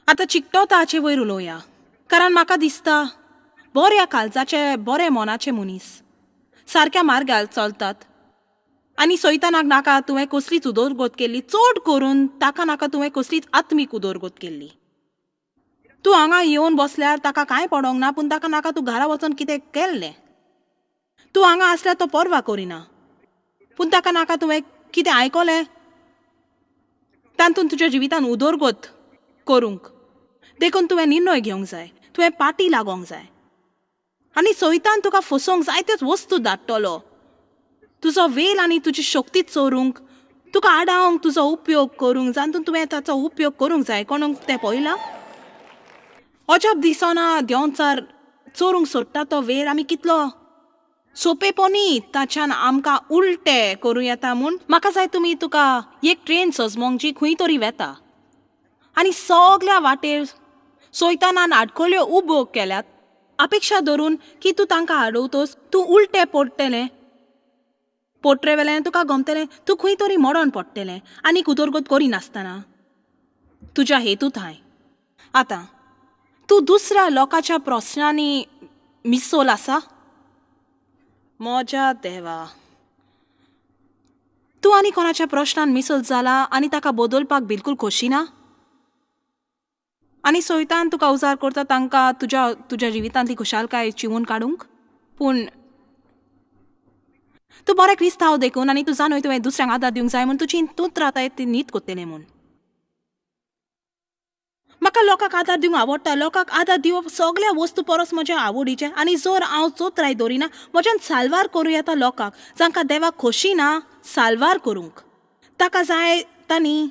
आतां चिकटो ताचे वयर उलोवया, कारण म्हाका दिसता बऱ्या काळजाचे बरे मोनाचे मनीस सारक्या मार्गार चलतात आनी सैतानाक नाका तुवें कसलीच उदरगत केल्ली, चड करून ताका नाका तुवें कसलीच आत्मीक उदरगत केल्ली. तूं हांगा येवन बसल्यार ताका कांय पडोंक ना, पूण ताका नाका तूं घरा वचून कितें केल्लें. तूं हांगा आसल्यार तो पर्वा करिना, पूण ताका नाका तुवें कितें आयकलें तातूंत तुज्या जिवितान उदरगत करूंक देखून तुवें निर्णय घेवंक जाय, तुवें पाटी लागोंक जाय. आनी सैतान तुका फसोवंक जायत्योच वस्तू धाडटलो, तुजो वेल आनी तुजी शक्ती चोरूंक, तुका आडावंक तुजो उपयोग करूंक, जातून तुवें ताचो उपयोग करूंक जाय. कोणाक तें पळयलां? अजब दिसना देंवचार चोरूंक सोदता तो वेल आमी कितलो सोंपेपणी ताच्यान आमकां उलटें करूं येता. म्हूण म्हाका जाय तुमी तुका एक ट्रेन सजमोंक जी खंय तरी वेता आनी सगल्या वाटेर सैतानान आडखळ्यो उबो केल्यात, अपेक्षा धरून की तूं तांकां आडवतोस, तूं उलटें पोट्रे वेल्यान तुका गमतलें, तूं खंय तरी मोडोन पडटलें आनीक उदरगत करिनासतना तुज्या हेतू थंय. आतां तूं दुसऱ्या लोकांच्या प्रस्नांनी मिसोल आसा? म्हज्या देवा, तूं आनी कोणाच्या प्रश्नान मिसोल जाला आनी ताका बदलपाक बिलकूल खोशी ना? आनी सैतान तुका उजार करता तांकां तुज्या जिवितांतली खुशालकाय चिवून काडूंक? पूण तूं बरें क्रिस्तांव देखून आनी तूं जाणूय तुवें दुसऱ्यांक आदार दिवंक जाय म्हूण तुजी तूंत रावताय ती नीत कोत्तेलें म्हूण. म्हाका लोकांक आदार दिवंक आवडटा, लोकांक आदार दिवप सगल्या वस्तू परस म्हज्या आवडीचें. आनी जर हांव चोत्राय दवरिना, म्हज्यान साल्वार करूं येता लोकांक जांकां देवाक खोशी ना साल्वार करूंक. ताका जाय तांणी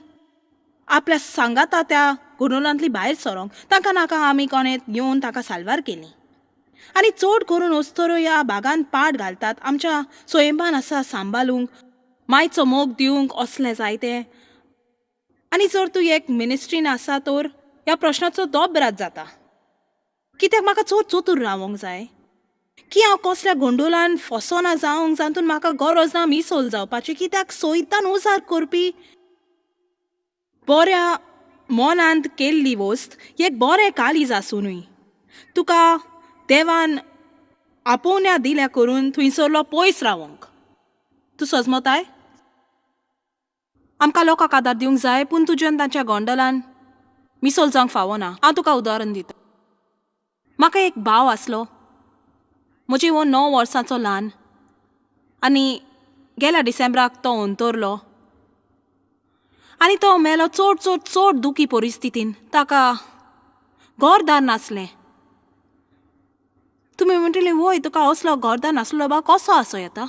आपल्या सांगाता त्या गुंडोलांतली भायर सरोंक, तांकां नाका आमी कोणें येवन ताका साल्वार केली. आनी चड करून अस्तरो ह्या भागान पाड घालतात, आमच्या स्वयंपान आसा सांबाळूंक, मायचो मोग दिवंक असलें जायतें. आनी जर तूं एक मिनिस्ट्रीन आसा तर ह्या प्रश्नाचो दोबरात जाता. कित्याक म्हाका चड चतूर रावंक जाय, की हांव कसल्या गोंडोलान फसोना जावंक जातून म्हाका गरज ना मिसोल जावपाची. कित्याक सैतान उजार करपी बऱ्या मोनांत केल्ली वस्त एक बरें काळीज आसुनूय तुका देवान आपोवण्या दिल्या करून थंयसरलो पयस रावंक. तूं सजमताय? आमकां लोकांक आदार दिवंक जाय, पूण तुज्यान तांच्या गोंडलान मिसोल जावंक फावना. हांव तुका उदाहरण दिता. म्हाका एक भाव आसलो, म्हजी वो 9 वर्सांचो ल्हान, आनी गेल्या डिसेंबराक तो अंतरलो. आनी तो मेलो चड दुखी परिस्थितीन. ताका घरदार नासलें. तुमी म्हणटली वय तुका असलो घरदार नासलो बा कसो आसो येता?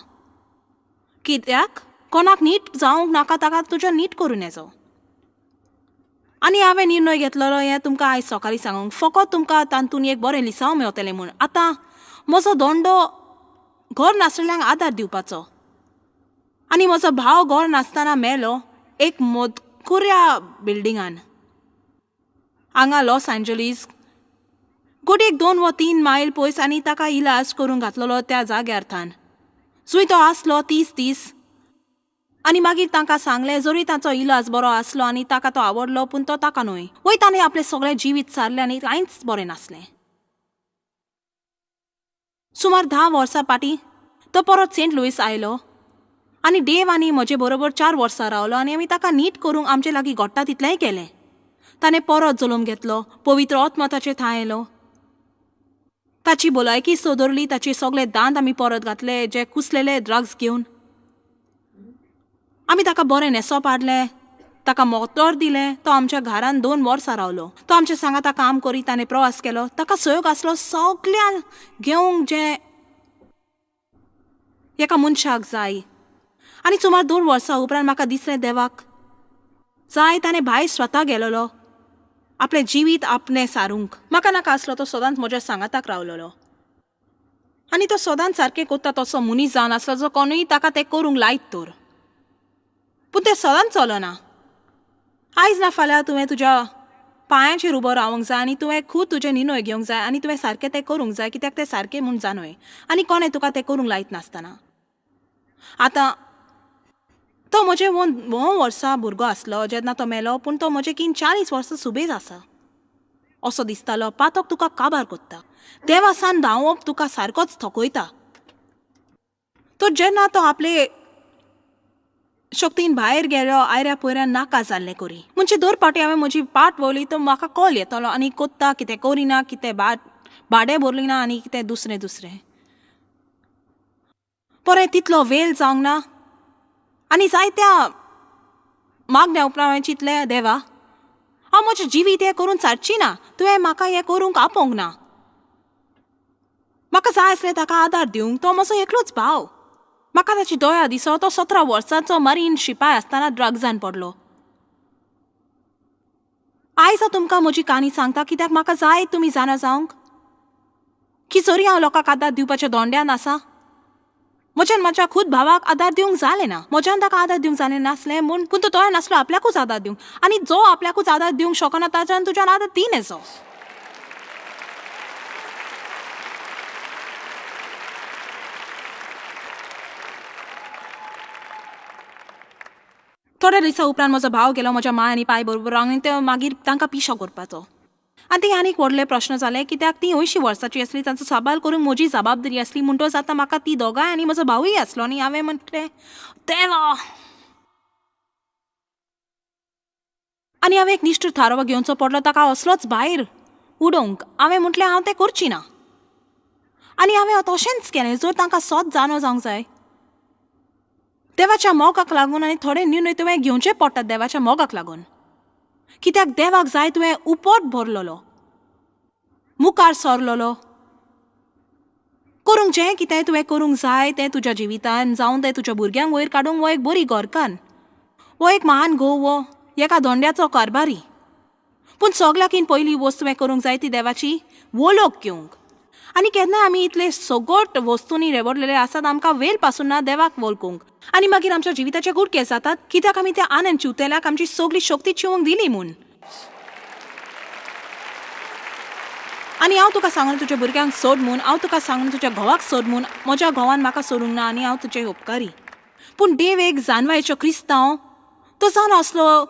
कित्याक कोणाक नीट जावंक नाका ताका तुज्या नीट करून येजो. आनी हांवें निर्णय घेतलेलो हें तुमकां आयज सकाळीं सांगूंक, फकत तुमकां तातूंत एक बरें लिसांव मेवतलें म्हूण. आतां म्हजो धोंडो घर नासलेल्यांक आदार दिवपाचो, आनी म्हजो भाव घर नासतना मेलो एक मदकुऱ्या बिल्डिंगान हांगा लॉस एंजलीस, गोडेक 2 वा 3 मायल पयस. आनी ताका इलाज करूंक घातलेलो त्या जाग्यार थान जंय तो आसलो 30 दीस. आनी मागीर तांकां सांगलें जरी ताचो इलाज बरो आसलो आनी ताका तो आवडलो, पूण तो ताका न्हय. वय ताणें आपलें सगळें जिवीत सारलें आनी कांयच बरें नासलें. सुमार 10 वर्सां फाटीं तो परत सेंट लुईस आयलो आनी डेव आनी म्हजे बरोबर 4 वर्सां रावलो. आनी आमी ताका नीट करूंक आमचे लागीं घडटा तितलेंय केलें. ताणें परत जल्म घेतलो, पवित्र आत्मा ताचे थंय आयलो, ताची भलायकी सुदरली, ताचे सगळे दांत आमी परत घातले जे कुसलेले ड्रग्स घेवन. आमी ताका बरें न्हेसोप हाडलें, ताका मोतोर दिलें. तो आमच्या घरान 2 वर्सां रावलो. तो आमच्या सांगाता काम करीत ताणें प्रवास केलो. ताका सयोग आसलो सगळ्या घेवंक जे एका मनशाक जाय. आनी सुमार 2 वर्सां उपरांत म्हाका दिसलें देवाक जाय ताणें भायर स्वता गेलोलो आपलें जिवीत आपणें सारूंक. म्हाका नाका आसलो तो सदांच म्हज्या सांगाताक रावलोलो, आनी तो सदांच सारकें कोत्ता तसो मनीस जावन आसलो जो कोणूय ताका तें करूंक लायत तर. पूण तें सदांच चलना. आयज ना फाल्यां तुवें तुज्या पांयांचेर उबो रावंक जाय आनी तुवें खूब तुजे निर्णय घेवंक जाय आनी तुवें सारकें तें करूंक जाय, कित्याक तें सारकें म्हूण जाणय. आनी कोणें तुका तें करूंक लायत नासतना. आतां तो म्हजे 9 वर्सां भुरगो आसलो जेन्ना तो मेलो, पूण तो म्हजे कीन 40 वर्सां सुबेज आसा. असो दिसतालो. पातक तुका काबार कोत्ता. देवा सान धांवप तुका सारकोच थकयता. तो जेन्ना तो आपले शक्तीन भायर गेलो आयऱ्या पयऱ्यान नाका जाल्लें करी. म्हणजे दर फावटी हांवें म्हजी पाट वळली तो म्हाका कॉल येतालो आनी कोत्ता कितें करिना, कितें भाडें भरली ना आनी कितें दुसरें दुसरें. बरें तितलो वेळ जावंक ना आनी जायत्या मागण्या उपरांत हांवें चिंतलें, देवा हांव म्हजें जिवीत हें करून सारची ना. तुवें म्हाका हें करूंक आपोवंक ना. म्हाका जाय आसलें ताका आदार दिवंक. तो म्हजो एकलोच भाव. म्हाका ताची दया दिसो. तो 17 वर्सांचो मरीन शिपाय आसतना ड्रग्जान पडलो. आयज हांव तुमकां म्हजी काणी सांगता कित्याक म्हाका जाय तुमी जाणा जावंक की जरी हांव लोकांक आदार दिवपाच्या दोंड्यान आसा, म्हज्यान म्हज्या खूद भावाक आदार दिवंक जालें ना. म्हज्यान ताका आदार दिवंक जालें नासलें म्हूण, पूण तो तोय नासलो आपल्याकूच आदार दिवंक. आनी जो आपल्याकूच आदार दिवंक शकना ताच्यान तुज्यान आदार दी नेजो. थोड्या दिसा उपरांत म्हजो भाव गेलो म्हज्या माय आनी पाय बरोबर आनी ते मागीर तांकां पिशो करपाचो. आनी ते आनीक व्हडले प्रश्न जाले कित्याक ती 80 वर्साची आसली. तांचो सांबाळ करूंक म्हजी जबाबदारी आसली. म्हणटच आतां म्हाका ती दोगांय आनी म्हजो भावूय आसलो. आनी हांवें म्हटलें, देवा. आनी हांवें एक निश्ठूर थाराव घेवचो पडलो ताका असलोच भायर उडोवंक. हांवें म्हटलें हांव तें करची ना. आनी हांवें तशेंच केलें. जर तांकां सोत जाणो जावंक जाय देवाच्या मोगाक लागून आनी थोडे निर्णय तुवें घेवचे पडटात देवाच्या मोगाक लागून. कित्याक देवाक जाय तुवें उपोट भरलेलो, मुखार सरलेलो, करूंक जें कितें तुवें करूंक जाय तें तुज्या जिवितान जावं तें तुज्या भुरग्यांक वयर काडूंक वो एक बरी घरकान, वो एक महान घोव, वो एका दोंड्याचो कारबारी. पूण सगळ्याकीन पयली वस्त तुवें करूंक जाय ती देवाची वळख घेवंक. आनी केन्ना आमी इतले सगोट वस्तूंनी रेवडलेले आसात आमकां वेल पासून ना देवाक वळखूंक. आनी मागीर आमच्या जिविताचे गुडके जातात कित्याक आमी त्या आनंद चिवतेल्याक आमची सगळी शक्ती चिवंक दिली म्हूण. आनी हांव तुका सांगना तुज्या भुरग्यांक सोड म्हूण, हांव तुका सांगना तुज्या घोवाक सोड म्हूण. म्हज्या घोवान म्हाका सोडूंक ना आनी हांव तुजें उपकारी. पूण देव एक जानवायेचो क्रिस्तांव तो जावन असलो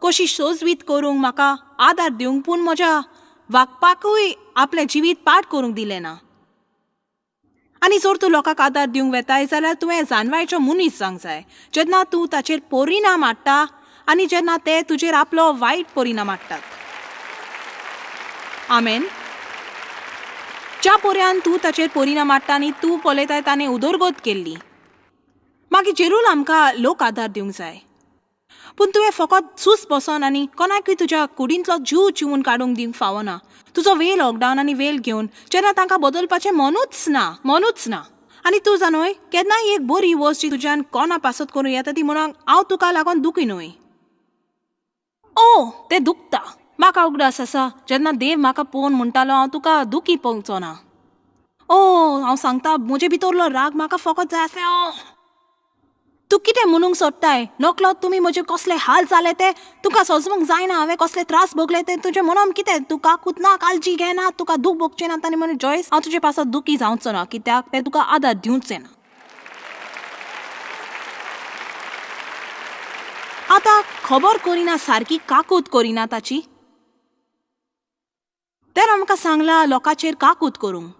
कशी सोजवीत करूंक म्हाका आदार दिवंक, पूण म्हज्या वागपाकूय आपलें जिवीत पाड करूंक दिलें ना. आनी जर तूं लोकांक आदार दिवंक वेताय जाल्यार तुवें जानवायेचो मनीस जावंक जाय. जेन्ना तूं ताचेर परिणाम हाडटा आनी जेन्ना ते तुजेर आपलो वायट परिणाम हाडटात. आमेन. ज्या पर्यान तूं ताचेर परिणाम हाडटा आनी तूं पळयताय ताणें उदरगत केल्ली, मागीर जेरूल आमकां लोक आदार दिवंक जाय. पूण तुवें फकत सूस बसोन आनी कोणाकूय तुज्या कुडींतलो जीव चिवून काडूंक दिवंक फावना. तुजो वेल लॉकडावन आनी वेल घेवन जेन्ना तांकां बदलपाचें मनूच ना. आनी तूं जाणोय केन्नाय एक बरी वस्त जी तुज्यान कोणा पासत करूं येता ती म्हणून हांव तुका लागून दुखी न्हय. तें दुखता. म्हाका उगडास आसा जेन्ना देव म्हाका पळोवन म्हणटालो हांव तुका दुखी पळोवचो ना. हांव सांगता म्हजे भितरलो राग म्हाका फकत जाय आसलें. तूं कितें म्हणूंक सोदताय? नकळत तुमी म्हजे कसले हाल जाले ते तुका सोजमूंक जायना. हांवें कसले त्रास भोगले ते तुजें मनान कितें? तुका कुतना काळजी घेना, तुका दूख भोगचें ना. तांणी म्हणलें, जॉयस हांव तुजे पासत दुखी जावचो ना कित्याक तें तुका आदार दिवचें ना. आतां खबर करिना सारकी काकूत करिना ताची. तर आमकां सांगला लोकांचेर काकूत करूंक.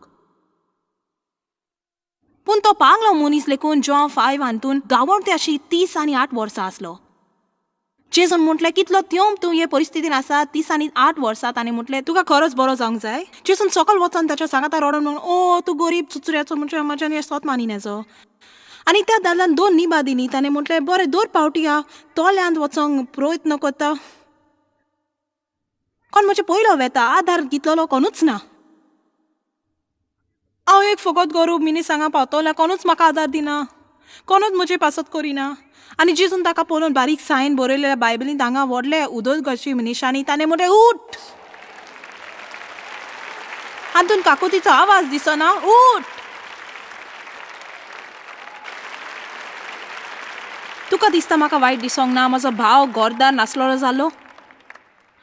पूण तो पांगलो मनीस लेकून जॉन 5 हातून गांवोण ते अशी 30 आनी 8 वर्सां आसलो. जेजून म्हटलें कितलो त्योम तूं हे परिस्थितीन आसा 30 आनी 8 वर्सां. ताणें म्हटलें तुका खरोच बरो जावंक जाय. जेजून सकल वचोन ताच्या सांगाता रडोन म्हणून तूं गरीब चुचऱ्याचो म्हणजे म्हज्यान हे सोत मानी नेजो. आनी त्या दादल्यान 2 निबा दिली. ताणें म्हटलें बरें दर पावटी हांव तोल्यांत वचोंक प्रयत्न करता. कोण म्हजे पयलो वेता आदार दितलो कोणूच ना. हांव एक फकत गरीब मिनी सांगा पावतोल्या कोणूच म्हाका आदार दिना, कोणूच म्हजे पासत करिना. आनी जेजून ताका पळोवन बारीक सायन बरयलेल्या बायबलींत हांगा व्हडले उदरगती मनशांनी ताणें म्हटलें उठ. हातून काकुतीचो आवाज दिसना, उठ. तुका दिसता म्हाका वायट दिसोंक ना म्हजो भाव गोरदार नासलो जालो?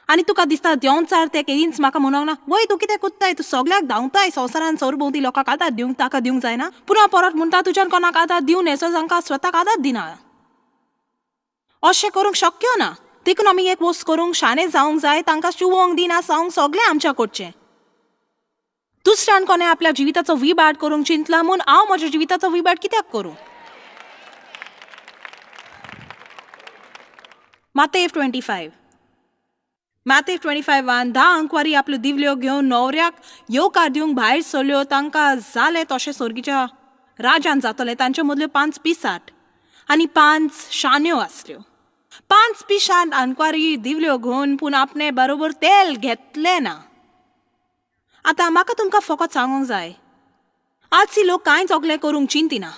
आनी तुका दिसता देंवचार ते केरींच म्हाका म्हणोंक ना वय तूं कितें कोत्ताय? तूं सगळ्याक धांवताय संवसारान सरभोंवती लोकांक आदार दिवंक ताका दिवंक जायना. पूण हांव परत म्हणटा तुज्यान कोणाक आदार दिवं न्हय जांकां स्वताक आदार दिना. अशें करूंक शक्य ना. देखून आमी एक वस्त करूंक शाणे जावंक जाय, तांकां शिवोंक दिना सांगूंक सगळें आमच्या कडचें. दुसऱ्यान कोणें आपल्या जिविताचो विबाट करूंक चिंतला म्हूण हांव म्हज्या जिविताचो विबाट कित्याक करूं? मातेय 25 1 10 अंकवारी आपल्यो दिवल्यो घेवन न्हवऱ्याक येवकार दिवंक भायर सरल्यो. तांकां जालें तशें स्वर्गीच्या राजान जातलें. तांचे मदल्यो 5 पिसाट आनी 5 शाण्यो आसल्यो. 5 पिसाट अंकवारी दिवल्यो घेवन पूण आपणे बरोबर तेल घेतलें ना. आतां म्हाका तुमकां फकत सांगूंक जाय, आजची लोक कांयच ओगलें करूंक चिंतिना.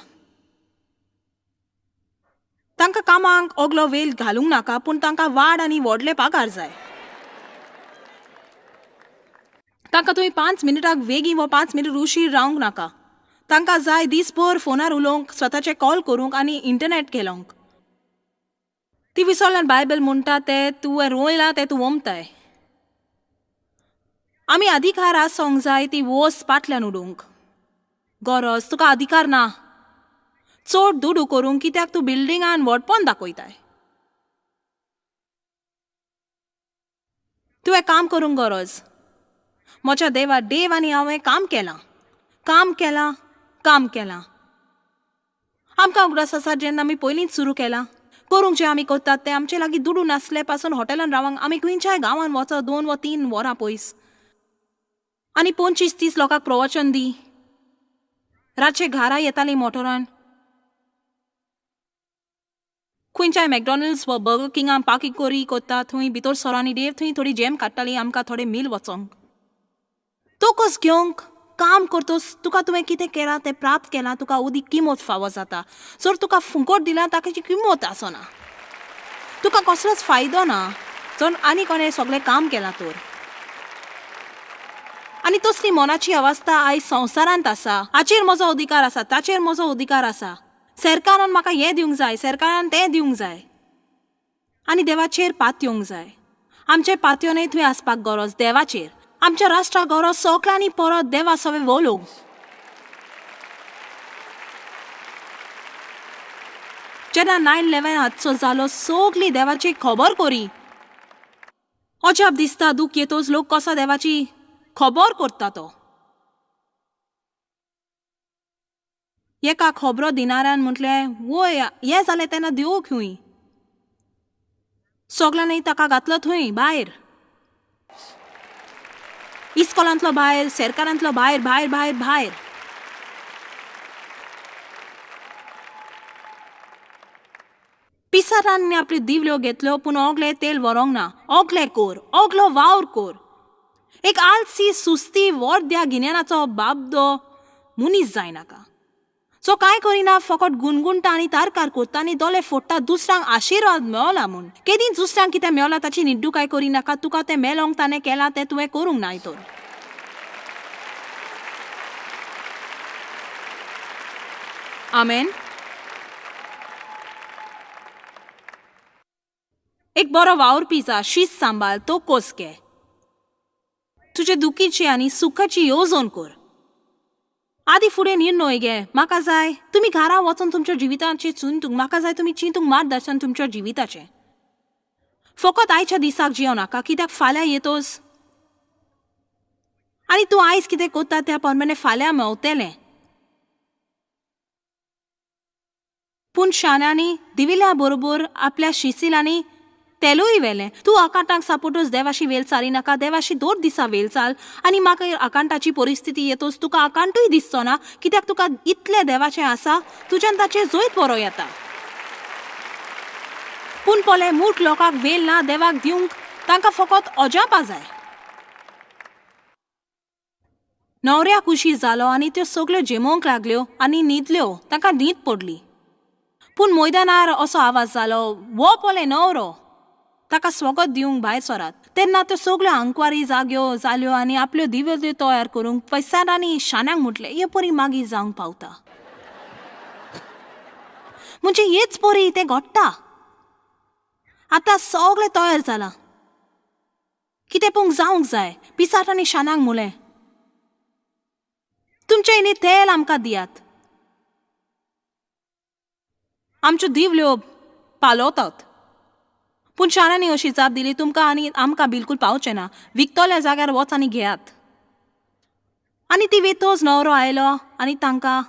तांकां कामांक ओगलो वेल घालूंक नाका, पूण तांकां वाड आनी व्हडले पागार जाय. तांकां तुवें 5 मिनिटाक वेगीं वा 5 मिनीट उशीर रावंक नाका. तांकां जाय दिसभर फोनार उलोवंक, स्वताचे कॉल करूंक आनी इंटरनेट घेवंक. ती विसरल्यान बायबल म्हणटा ते तुवें रोयलां तें तूं वमताय. आमी अधिकार आसोंक जाय ती वोस पाटल्यान उडोवंक. गरज तुका अधिकार ना चड दुडू करूंक, कित्याक तूं बिल्डिंगान व्हडपण दाखयताय. तुवें काम करूंक गरज. म्हज्या देवा, देव आनी हांवें काम केलां. आमकां उगडास आसा जेन्ना आमी पयलींच सुरू केलां. करूंक जें आमी करतात तें आमचे लागीं दुडू नासले पासून हॉटेलान रावंक आमी खंयच्याय गांवांत वचत 2 वा 3 वरां पयस आनी 25-30 लोकांक प्रवचन दी. रातचे घरा येतालीं मोटरान. खंयच्याय मॅकडॉनल्ड्स वा बर्गर किंगान पार्किंग करी कोत्ता, थंय भितर सरांनी देव थंय थोडी जॅम काडटाली आमकां थोडे मील वचोंक. तोकस घेवंक काम करतोस तुका तुवें कितें केलां तें प्राप्त केलां, तुका उदीक किंमत फावो जाता. जर तुका फुकट दिलां ताची किंमत आसना. तुका कसलोच फायदो ना जर आनी कोणें सगळें काम केलां तर. आनी तसली मनाची अवस्था आयज संवसारांत आसा. हाचेर म्हजो अधिकार आसा, ताचेर म्हजो अधिकार आसा. सरकारान म्हाका हें दिवंक जाय, सरकारान तें दिवंक जाय आनी देवाचेर पात येवंक जाय. आमचे पातयोनय थंय आसपाक गरज देवाचेर. आमच्या राष्ट्राक गरज सगळ्यांनी परत देवा सवे वळोवंक. जेन्ना 9/11 हादसो जालो सगळी देवाची खबर करी. अजाप दिसता दूख येतोच लोक कसो देवाची खबर करता तो. एका खबरो दिनाऱ्यान म्हटलें वय हें जालें तेन्ना देव खंय. सगळ्यांनी ताका घातलो थंय भायर. इस्कॉलांतलो भायर, सरकारांतलो भायर भायर भायर भायर. पिसारांनी आपल्यो दिवल्यो घेतल्यो पूण ओगलें तेल व्हरोंक ना. ओगलें कोर, ओगलो वावर कोर. एक आलसी सुस्ती वर्द्या गिन्यानाचो बाबदो मुनीस जायनाका. सो कांय करिना, फकत गुणगुणटा आनी तारकार करता आनी दोळे फोडटा दुसऱ्यांक आशिर्वाद मेळला म्हूण. केदींच दुसऱ्यांक कितें मेळलां ताची निड्डूकाय करिनाका. तुका तें मेळोंक ताणें केलां तें तुवें करूंक नाय तर. आमेन. एक बरो वावरपी जा, शिस्त सांबाळ, तो कोस घे. तुजे दुखीची आनी सुखाची येवजण कर. आदी फुडें निर्णय घे. म्हाका जाय तुमी घरा वचून तुमच्या जिविताचें चिंतूंक, म्हाका जाय तुमी चिंतूंक मार्गदर्शन तुमच्या जिविताचें. फकत आयच्या दिसाक जियो नाका, कित्याक फाल्यां येतोस आनी तूं आयज कितें करता त्या प्रमाणें फाल्यां मेवतलें. पूण शाण्यांनी दिविल्या बरोबर आपल्या शिसिलांनी तेलूय वेलें. तूं अकांटाक सापोटूच देवाशी वेल चालिनाका. देवाशी 2 दिसा वेल चाल आनी म्हाका अकांटाची परिस्थिती येतोच तुका अकांटूय दिसचो ना, कित्याक तुका इतलें देवाचें आसा तुज्यान ताचेर जोयत बरो येता. पूण पोले मूठ लोकांक वेल ना देवाक दिवंक, तांकां फकत अजापा जाय. न्हवऱ्याक उशीर जालो आनी त्यो सगळ्यो जेमोंक लागल्यो आनी न्हिदल्यो. तांकां न्हीद पडली. पूण मैदानार असो आवाज जालो, वो पोले न्हवरो, ताका स्वागत दिवंक भायर सरात. तेन्ना त्यो सगळ्यो आंकवारी जाग्यो जाल्यो आनी आपल्यो दिव्यो तयार करूंक पैसारांनी शाण्यांक म्हटलें हे परी मागीर जावंक पावता. म्हणजे हेच परी तें घडटा. आतां सगळें तयार जालां. कितें पूंक जावंक जाय. पिसाटांनी शाण्यांक म्हळें तुमचे इनी तेल आमकां दियात. आमच्यो दिवल्यो पालवतात पूण शारांनी अशी जाप दिली, तुमकां आनी आमकां बिलकूल पावचें ना, विकतल्या जाग्यार वच आनी घेयात. आनी ती वेतोच न्हवरो आयलो आनी तांकां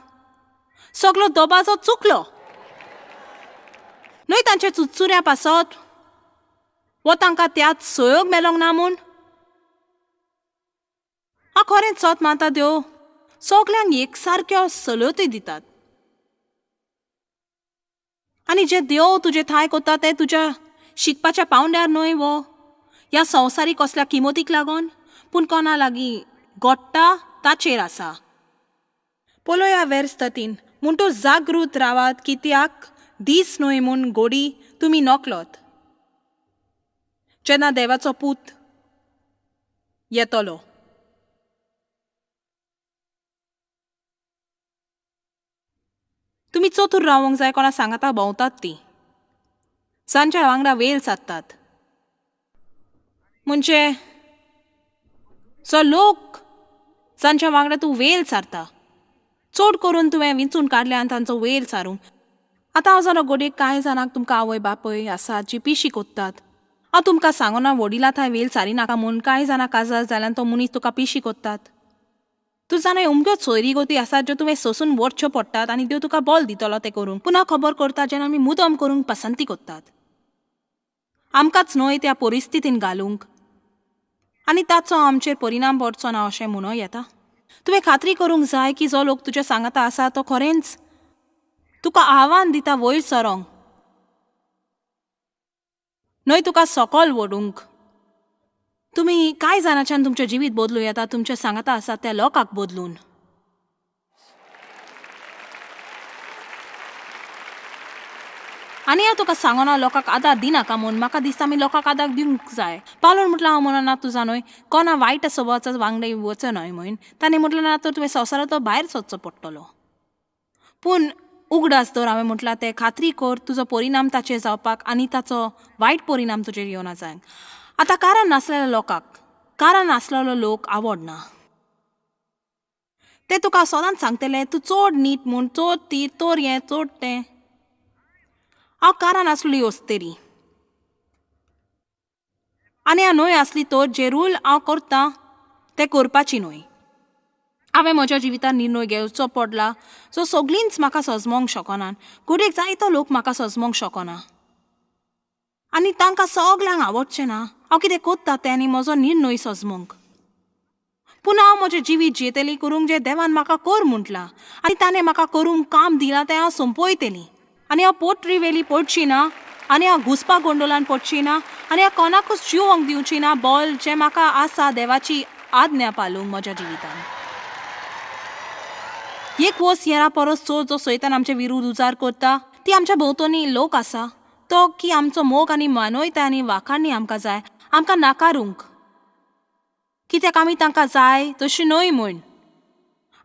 सगलो दोबाजो चुकलो. न्हय तांचे चुचुऱ्या पासत वो तांकां त्याच सोयोग मेलोंक ना म्हूण. हांव खरेंच सत मानता देव सगल्यांक एकसारक्यो सलोती दितात. आनी जे देव तुजे थाय कोता ते तुज्या शिकपाच्या पावंड्यार न्हय वो ह्या संवसारीक कसल्या किमतीक लागून, पूण कोणा लागीं घोडटा ताचेर आसा. पळोवया वेर्स 13. म्हूण तूं जागृत रावात, कित्याक दीस न्हय म्हूण घोडी तुमी नोकलोत जेन्ना देवाचो पूत येतलो. तुमी चतूर रावंक जाय. कोणा सांगाता भोंवतात ती सांच्या वांगडा वेल सादतात. म्हणजे जो लोक जांच्या वांगडा तूं वेल सारता चड करून तुवें विंचून काडल्यान तांचो वेल सारूंक. आतां हांव जालो घोडयेक कांय जाणांक तुमकां आवय बापय आसात जी पिशी कोत्तात. हांव तुमकां सांगना वडिला थंय वेल सारी नाका म्हूण. कांय जाणां काजार जाल्यान तो मनीस तुका पिशी कोत्तात. तूं जाणा अमक्योच सोयरी गोती आसात ज्यो तुवें सोसून वडच्यो पडटात आनी देव तुका बॉल दितलो ते करूंक. पुना खबर करता जेन्ना आमी मुद्दम करूंक पसंती कोत्तात, आमकांच न्हय त्या परिस्थितीन घालूंक आनी ताचो आमचेर परिणाम पडचो ना अशें म्हणून येता. तुवें खात्री करूंक जाय की जो लोक तुज्या सांगाता आसा तो खरेंच तुका आव्हान दिता वयर सरोंक, न्हय तुका सकयल वडूंक. तुमी कांय जाणांच्यान तुमचें जिवीत बदलूं येता तुमचे सांगाता आसात त्या लोकांक बदलून. आनी हांव तुका सांगना लोकांक आदार दिनाका म्हूण. म्हाका दिसता आमी लोकांक आदार दिवंक जाय. पावलोन म्हटलं हांव म्हणना तुजा न्हय कोणा वायट स्वभावाचो वांगडा वचो न्हय म्हूण. ताणें म्हटलं ना तर तुवें संवसारांतलो भायर सरचो पडटलो. पूण उगडास दवर हांवें म्हटलां तें खात्री कर तुजो परिणाम ताचेर जावपाक आनी ताचो वायट परिणाम तुजेर येवना जाय. आतां कारण नासलेल्या लोकांक कारण नासलेलो लोक आवडना. ते तुका सदांच सांगतले तूं चड नीट म्हूण, चड ती तोर हें चड तें. हांव कारण आसली ओस्तेरी आनी हांव न्हय आसली तर जे रूल हांव करतां ते करपाची न्हय. हांवें म्हज्या जिवितान निर्णय घेवचो पडला जो सगळींच म्हाका सजमोंक शकनात. घोडयेक जायतो लोक म्हाका सजमोंक शकना आनी तांकां सगल्यांक आवडचें ना हांव कितें कोत्ता तें आनी म्हजो निर्णय सजमोंक. पूण हांव म्हजें जिवीत जियेतली करूंक जें देवान म्हाका कर म्हटलां आनी ताणें म्हाका करूंक काम दिलां तें हांव संपयतलीं. आनी हांव पोट्री वेली पडची ना आनी हांव घुसपा गोंडोलान पडची ना आनी हांव कोणाकूच जिवोंक दिवची ना बॉल जें म्हाका आसा देवाची आज्ञा पालूंक म्हज्या जिवितान. एक वस हेरा परस चड जो सैतान आमचे विरुद्ध उजार करता ती आमच्या भोंवतणी लोक आसा तो की आमचो मोग आनी मानवयता आनी वाखाणणी आमकां जाय आमकां नाकारूंक, कित्याक आमी तांकां जाय तशी न्हय म्हूण.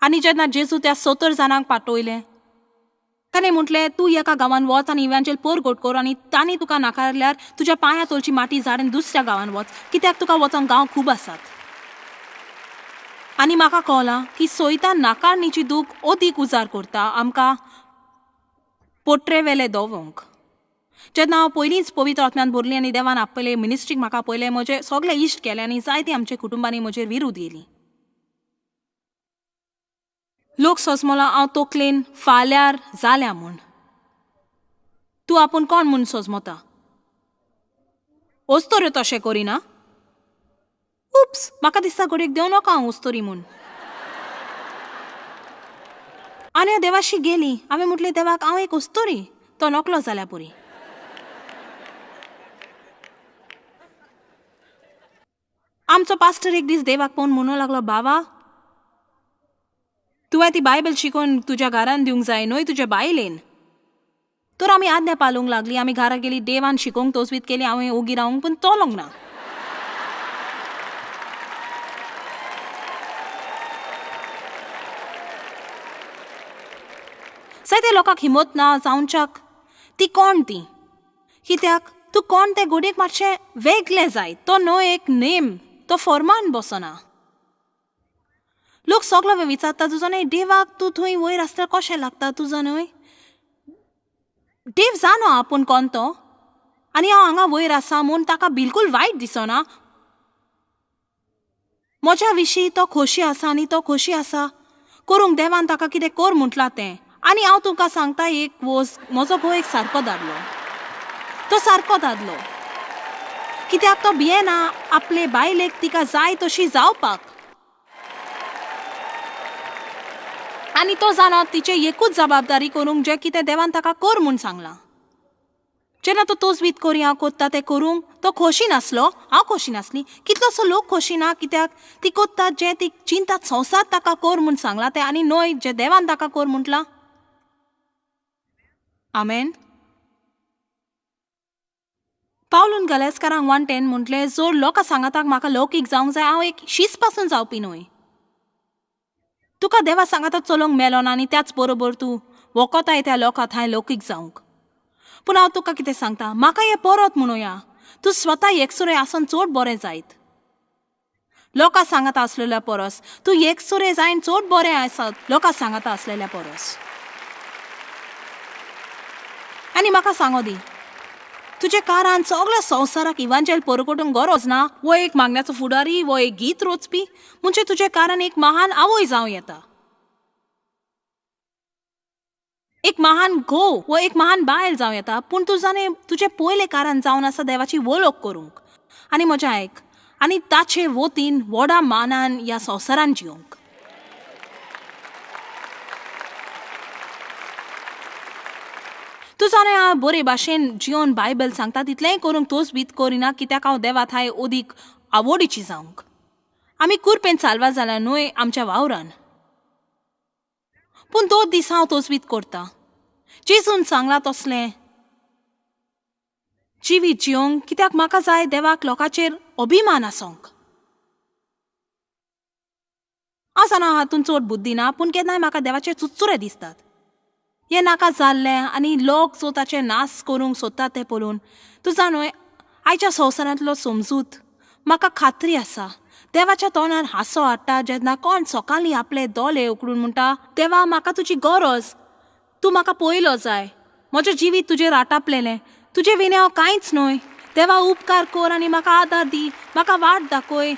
आनी जेन्ना जेजू त्या 70 जाणांक पाठयलें ताणें म्हटलें तूं एका गांवान वच आनी इव्हँजल परगट कर आनी तांणी तुका नाकारल्यार तुज्या पांया तळची माती झाड आनी दुसऱ्या गांवान वच, कित्याक तुका वचोंक गांव खूब आसात. आनी म्हाका कळलां की सैतान नाकारणीची दूख अदीक उजार करता आमकां पोट्रे वेले दोवंक. जेन्ना हांव पयलींच पवित्र आत्म्यान भरली आनी देवान आपयले मिनिस्ट्रीक म्हाका पयलें म्हजे सगळे इश्ट केले आनी जायती आमच्या कुटुंबांनी म्हजेर विरुद्ध येयली. लोक सजमला हांव तकलेन फाल्यार जाल्या म्हूण. तूं आपूण कोण म्हूण सजमता? ओस्तोऱ्यो तशें करिना. उप्स म्हाका दिसता घडयेक देव नाका हांव ओस्तोरी म्हूण. आनी हांव देवाशी गेली. हांवें म्हटलें देवाक हांव एक ओस्तोरी. तो नकलो जाल्या पुरी. आमचो पास्टर एक दीस देवाक पळोवन म्हणूं लागलो बाबा तुवें ती बायबल शिकोवन तुज्या घरान दिवंक जाय न्हय तुज्या बायलेन. तर आमी आज्ञा पालूंक लागली. आमी घरा गेली देवान शिकोवंक तोजवीत केली. हांवें ओगी रावंक पूण चलोंक ना. जायते लोकांक हिंमत ना जावच्याक ती कोण ती, कित्याक तूं कोण तें घडयेक मातशें वेगळें जाय. तो न्हय एक नेम, तो फॉर्मान बसना. लोक सगलो विचारता तुजो न्हय देवाक तूं थंय वयर आसल्यार कशें लागता तुजो न्हय. देव जाणो आपूण कोण तो आनी हांव हांगा वयर आसा म्हूण ताका बिलकूल वायट दिसना. म्हज्या विशीं तो खोशी आसा आनी तो खोशी आसा करूंक देवान ताका कितें कर म्हटलां तें. आनी हांव तुमकां सांगता एक वोस, म्हजो घोव एक सारको दादलो. तो सारको दादलो कित्याक तो भियेना आपले बायलेक तिका जाय तशी जावपाक. आनी तो जाणा तिचे एकूच जबाबदारी करूंक जें कितें देवान ताका कर म्हूण सांगलां. जेन्ना तो तोजवीत करी हांव कोत्ता तें करूंक तो खोशी नासलो, हांव खोशी नासली. कितलोसो लोक खोशी ना कित्याक ती कोत्तात जें ती चिंतात संवसार ताका कर म्हूण सांगलां तें आनी न्हय जें देवान ताका कर म्हटलां. आमेन. पावलून गलेस्कारांक 1:10 म्हटलें, जोर लोकां सांगतात म्हाका लौकीक जावंक जाय हांव एक शीस पासून जावपी न्हय. तुका देवा सांगता चलोवंक मेलो ना आनी त्याच बरोबर तूं वोकोताय त्या लोकां थंय लौकीक जावंक. पूण हांव तुका कितें सांगता, म्हाका हें परत म्हणुया, तूं स्वता एकसुरें आसून चड बरें जायत. लोकां सांगता आसलेल्या परस तूं एकसुरें जायन चड बरें आसत लोकां सांगता आसलेल्या परस. आनी म्हाका सांगो दी, तुजे कारान सगळ्या संवसाराक इवांजेल परगटूंक गरज ना. वो एक मागण्याचो फुडारी, वो एक गीत रोचपी म्हणजे तुजे कारान एक महान आवय जावं येता, एक महान घोव वो एक महान बायल जावं येता. पूण तूं जाणें तुजें पयलें कारण जावन आसा देवाची वळख करूंक आनी म्हजें आयक आनी ताचे वतीन व्हडा मानान ह्या संवसारान जिवंक. तूं जाणें हांव बरे भाशेन जिवन बायबल सांगता तितलेंय करूंक तोच बीत करिना कित्याक हांव देवा थंय ओदीक आवडीची जावंक. आमी कुरपेन चालवा जाल्यार न्हय आमच्या वावरान, पूण दोन दीस हांव तोच बीत करता. जेजून सांगलां तसलें जिवीत जिवंक कित्याक म्हाका जाय देवाक लोकांचेर अभिमान आसोंक. हांव जाणा हातून चड बुद्धी ना, पूण केन्नाय म्हाका देवाचे चुचुरे दिसतात. हें नाका जाल्लें आनी लोक जो ताचे नास करूंक सोदतात तें पळोवन. तुझा न्हय आयच्या संवसारांतलो समजूत म्हाका खात्री आसा देवाच्या तोंडार हांसो हाडटा जेन्ना कोण सकाळीं आपले दोळे उकडून म्हणटा, देवा म्हाका तुजी गरज, तूं म्हाका पयलो जाय, म्हजें जिवीत तुजेर आटापलेलें, तुजे विने हांव कांयच न्हय. देवा उपकार कर आनी म्हाका आदार दी, म्हाका वाट दाखय.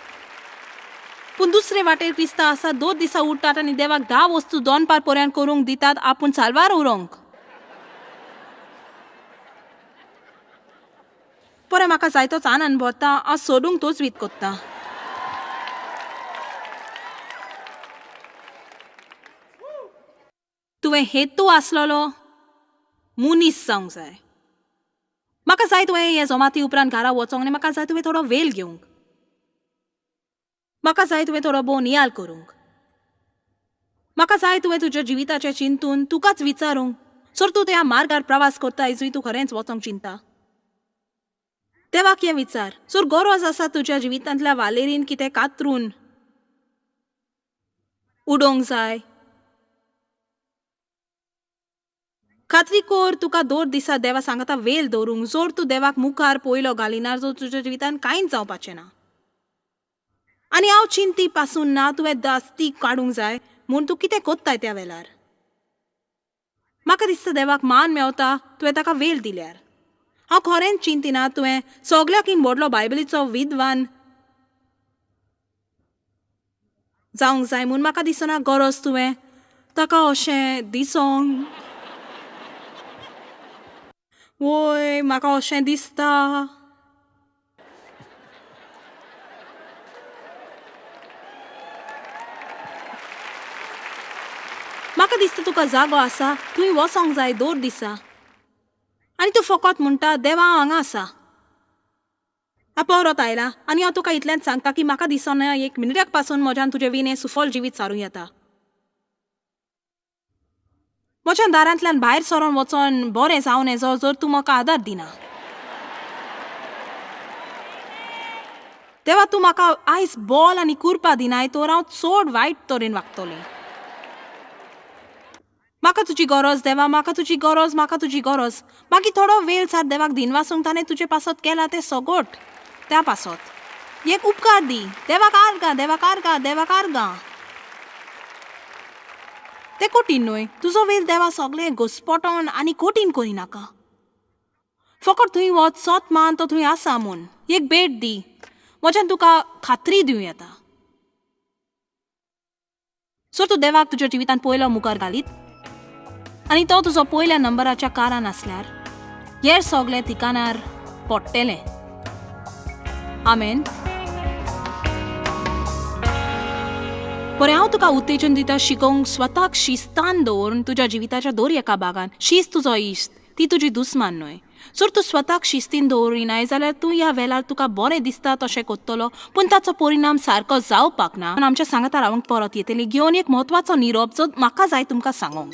पूण दुसरे वाटेर क्रिस्तांव आसा, 2 दिसा उठतात आनी देवाक 10 वस्तू दोनपार पर्यंत करूंक दितात आपूण साल्वार उरोंक. परे म्हाका जायतोच आनंद भरता, हांव सोडूंक तोच वीत कोत्ता. तुवें हेतू आसलेलो मुनीस जावंक जाय. म्हाका जाय तुवें हे जमाती उपरांत घरा वचोंक आनी म्हाका जाय तुवें थोडो वेळ घेवंक. म्हाका जाय तुवें थोडो भोव नियाल करूंक. म्हाका जाय तुवें तुज्या जिविताचें चिंतून तुकाच विचारूंक, सर तूं त्या मार्गार प्रवास करता एजूय तूं खरेंच वचोंक चिंता. देवाक हें विचार, सर गरज आसा तुज्या जिवितांतल्या वालेरीन कितें कातरून उडोवंक जाय. खात्री कर तुका 2 दिसा देवा सांगता वेल दवरूंक. जोर तूं देवाक मुखार पयलो घालिनार जो तुज्या जिवितान कांयच जावपाचें ना. आनी हांव चिंती पासून ना तुवें दास्ती काडूंक जाय म्हूण तूं कितें कोत्ताय त्या वेळार. म्हाका दिसता देवाक मान मेवता तुवें ताका वेल दिल्यार. हांव खरेंच चिंतिना तुवें सगळ्याकीन व्हडलो बायबलीचो विद्वान जावंक जाय म्हूण म्हाका दिसना गरज तुवें ताका अशें दिसोंक. वोय म्हाका अशें दिसता. म्हाका दिसता तुका जागो आसा, थंय वचोंक जाय 2 दिसा आनी तूं फकत म्हणटा देवा हांव हांगा आसा. परत आयला आनी हांव तुका इतलेंच सांगता की म्हाका दिसना 1 मिनिटाक पासून म्हज्यान तुजें विने सुफल जिवीत सारूं येता. म्हज्या दारांतल्यान भायर सरोन वचोन बरें जावन येजो जर तूं म्हाका आदार दिना. देवा तूं म्हाका आयज बॉल आनी कुरपा दिनाय तर हांव चड वायट तरेन वागतलें. म्हाका तुजी गरज देवा, म्हाका तुजी गरज, म्हाका तुजी गरज. मागीर थोडो वेळ सार देवाक दिनवासूंक ताणें तुजे पासत केला तें सगोट त्या पासत एक उपकार दी. देवाक आर्गा, देवाक आर्गा, देवाक आर्गा. तें कठीण न्हय. तुजो वेळ देवा सगळें घुसपटोन आनी कठीण करिनाका. फकत थंय वच सोत मान तो थंय आसा म्हूण एक भेट दी म्हज्यान तुका खात्री दिवं येता. सो तूं देवाक तुज्या जिवितान पयलो मुखार घालीत आनी तो तुजो पयल्या नंबराच्या कारान आसल्यार हेर सगळे ठिकाणार पडटले. आमेन. बरें, हांव तुका उत्तेजन दिता शिकोवंक स्वताक शिस्तान दवरून तुज्या जिविताच्या दर एका भागान शिस्त तुजो इश्ट ती तुजी दुस्मान न्हय. जर तूं स्वताक शिस्तीन दवरिनाय जाल्यार तूं ह्या वेळार तुका बरें दिसता तशें कोत्तलो पूण ताचो परिणाम सारको जावपाक ना. आमच्या सांगातार हांव परत येतली घेवन एक म्हत्वाचो निरोप जो म्हाका जाय तुमकां सांगूंक.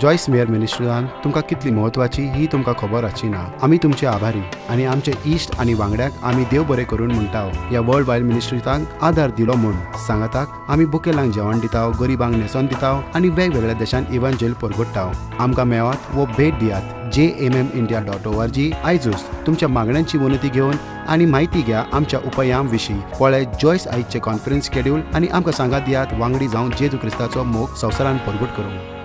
जॉयस मेयर मिनिस्ट्रीन तुमकां कितली म्हत्वाची ही तुमकां खबर आसची ना. आमी तुमचे आभारी आनी आमचे इश्ट आनी वांगड्याक आमी देव बरें करून म्हणटाव. ह्या वर्ल्ड वायड मिनिस्ट्रीतांक आदार दिलो म्हूण सांगाताक आमी बुकेलांक जेवण दिताव, गरिबांक न्हेसोन दिताव आनी वेगवेगळ्या देशांत इव्हँजल परगटाव. आमकां मेळात वो भेट दियात jmmindia.org. आयजूच तुमच्या मागण्यांची उन्नती घेवन आनी म्हायती घ्या आमच्या उपायां विशीं. पळय जॉयस आयजचे कॉन्फरन्स शेड्यूल आनी आमकां सांगात दियात वांगडी जावन जेजू क्रिस्ताचो मोग संवसारान परगट करूंक.